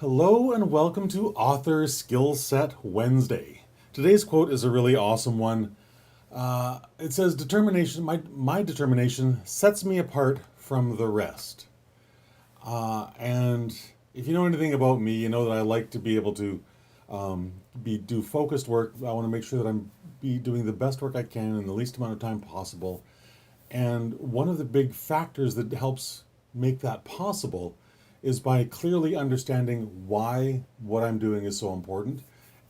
Hello and welcome to Author Skill Set Wednesday. Today's quote is a really awesome one. It says, "Determination, my determination sets me apart from the rest." And if you know anything about me, you know that I like to be able to do focused work. I want to make sure that I'm be doing the best work I can in the least amount of time possible. And one of the big factors that helps make that possible is by clearly understanding why what I'm doing is so important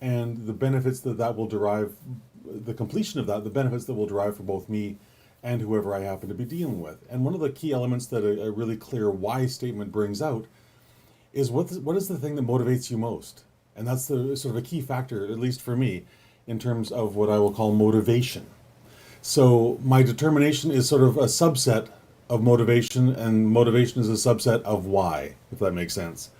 and the benefits that that will derive, the completion of that, the benefits that will derive for both me and whoever I happen to be dealing with. And one of the key elements that a really clear why statement brings out is what is the thing that motivates you most? And that's the sort of a key factor, at least for me, in terms of what I will call motivation. So my determination is sort of a subset of motivation, and motivation is a subset of why, if that makes sense.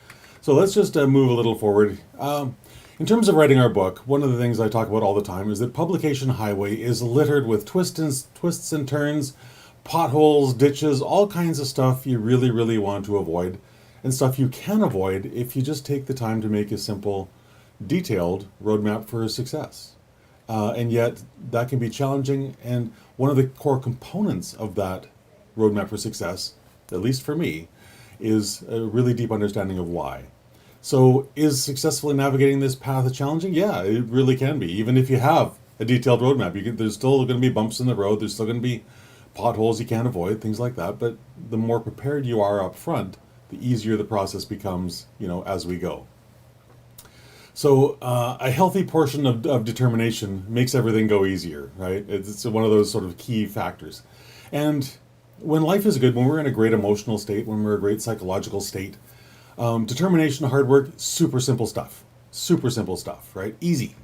So let's just move a little forward. In terms of writing our book, one of the things I talk about all the time is that publication highway is littered with twists and turns, potholes, ditches, all kinds of stuff you really, really want to avoid, and stuff you can avoid if you just take the time to make a simple, detailed roadmap for success. And yet, that can be challenging. And one of the core components of that roadmap for success, at least for me, is a really deep understanding of why. So, is successfully navigating this path challenging? Yeah, it really can be. Even if you have a detailed roadmap, there's still going to be bumps in the road. There's still going to be potholes you can't avoid, things like that. But the more prepared you are up front, the easier the process becomes, as we go. So a healthy portion of determination makes everything go easier, right? It's one of those sort of key factors. And when life is good, when we're in a great emotional state, when we're in a great psychological state, determination, hard work, super simple stuff, right? Easy,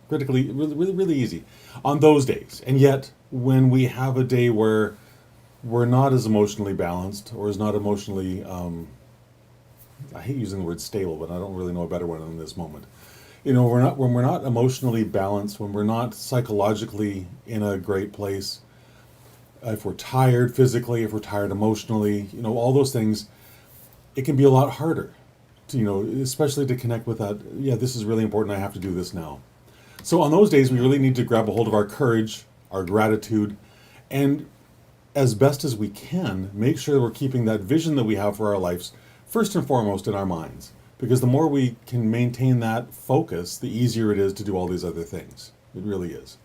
critically, really, really, really easy on those days. And yet, when we have a day where we're not as emotionally balanced or is not emotionally, I hate using the word stable, but I don't really know a better one in this moment. When we're not emotionally balanced, when we're not psychologically in a great place, if we're tired physically, if we're tired emotionally, all those things, it can be a lot harder to, especially to connect with that. Yeah, this is really important. I have to do this now. So on those days, we really need to grab a hold of our courage, our gratitude, and as best as we can, make sure we're keeping that vision that we have for our lives first and foremost in our minds. Because the more we can maintain that focus, the easier it is to do all these other things. It really is.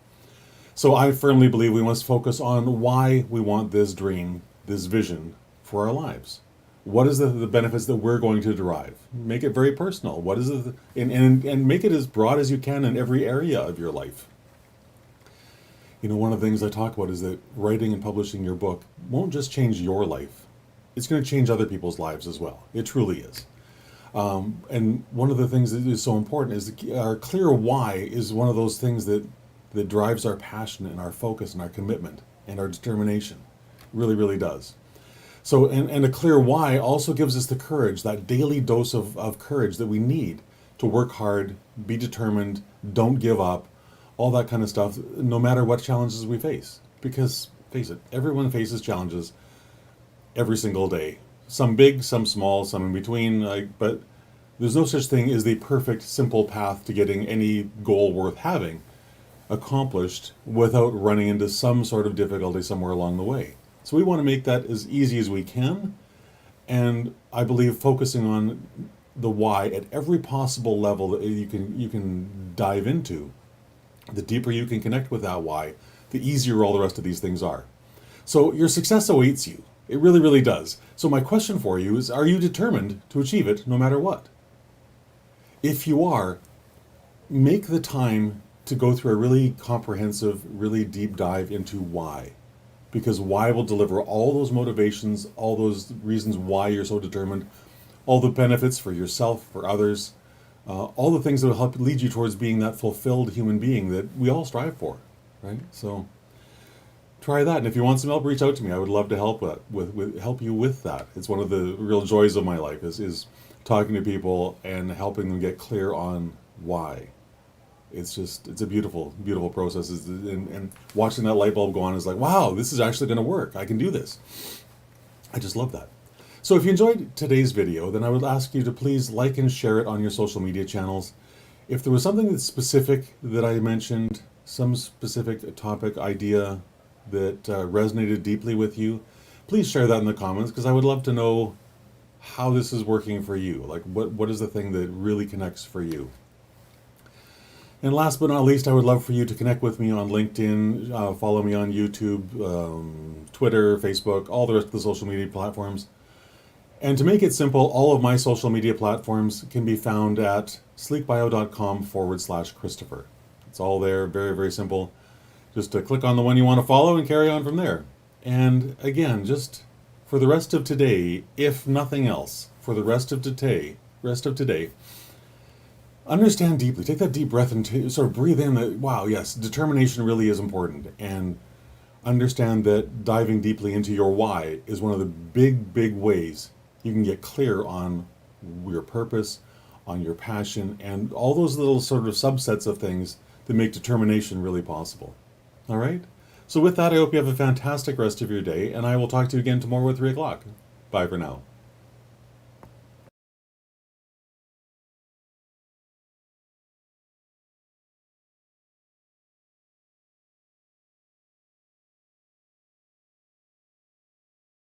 So I firmly believe we must focus on why we want this dream, this vision for our lives. What is the benefits that we're going to derive? Make it very personal. What is it, and make it as broad as you can in every area of your life. One of the things I talk about is that writing and publishing your book won't just change your life. It's going to change other people's lives as well. It truly is. And one of the things that is so important is our clear why is one of those things that drives our passion and our focus and our commitment and our determination. It really, really does. So, and a clear why also gives us the courage, that daily dose of courage that we need to work hard, be determined, don't give up, all that kind of stuff, no matter what challenges we face. Because, face it, everyone faces challenges every single day. Some big, some small, some in between, but there's no such thing as the perfect, simple path to getting any goal worth having accomplished without running into some sort of difficulty somewhere along the way. So we want to make that as easy as we can, and I believe focusing on the why at every possible level that you can dive into, the deeper you can connect with that why, the easier all the rest of these things are. So your success awaits you. It really, really does. So my question for you is, are you determined to achieve it no matter what? If you are, make the time to go through a really comprehensive, really deep dive into why. Because why will deliver all those motivations, all those reasons why you're so determined, all the benefits for yourself, for others, all the things that will help lead you towards being that fulfilled human being that we all strive for, right? So try that, and if you want some help, reach out to me. I would love to help help you with that. It's one of the real joys of my life is talking to people and helping them get clear on why. It's a beautiful, beautiful process, and watching that light bulb go on is like, wow, this is actually going to work. I can do this. I just love that. So if you enjoyed today's video, then I would ask you to please like and share it on your social media channels. If there was something that's specific that I mentioned, some specific topic, idea that resonated deeply with you, please share that in the comments, because I would love to know how this is working for you. Like, what is the thing that really connects for you? And last but not least, I would love for you to connect with me on LinkedIn, follow me on YouTube, Twitter, Facebook, all the rest of the social media platforms. And to make it simple, all of my social media platforms can be found at sleekbio.com/Christopher. It's all there, very, very simple. Just to click on the one you want to follow and carry on from there. And again, just for the rest of today, if nothing else, for the rest of today, understand deeply. Take that deep breath and sort of breathe in that, wow, yes, determination really is important. And understand that diving deeply into your why is one of the big, big ways you can get clear on your purpose, on your passion, and all those little sort of subsets of things that make determination really possible. All right? So with that, I hope you have a fantastic rest of your day, and I will talk to you again tomorrow at 3 o'clock. Bye for now.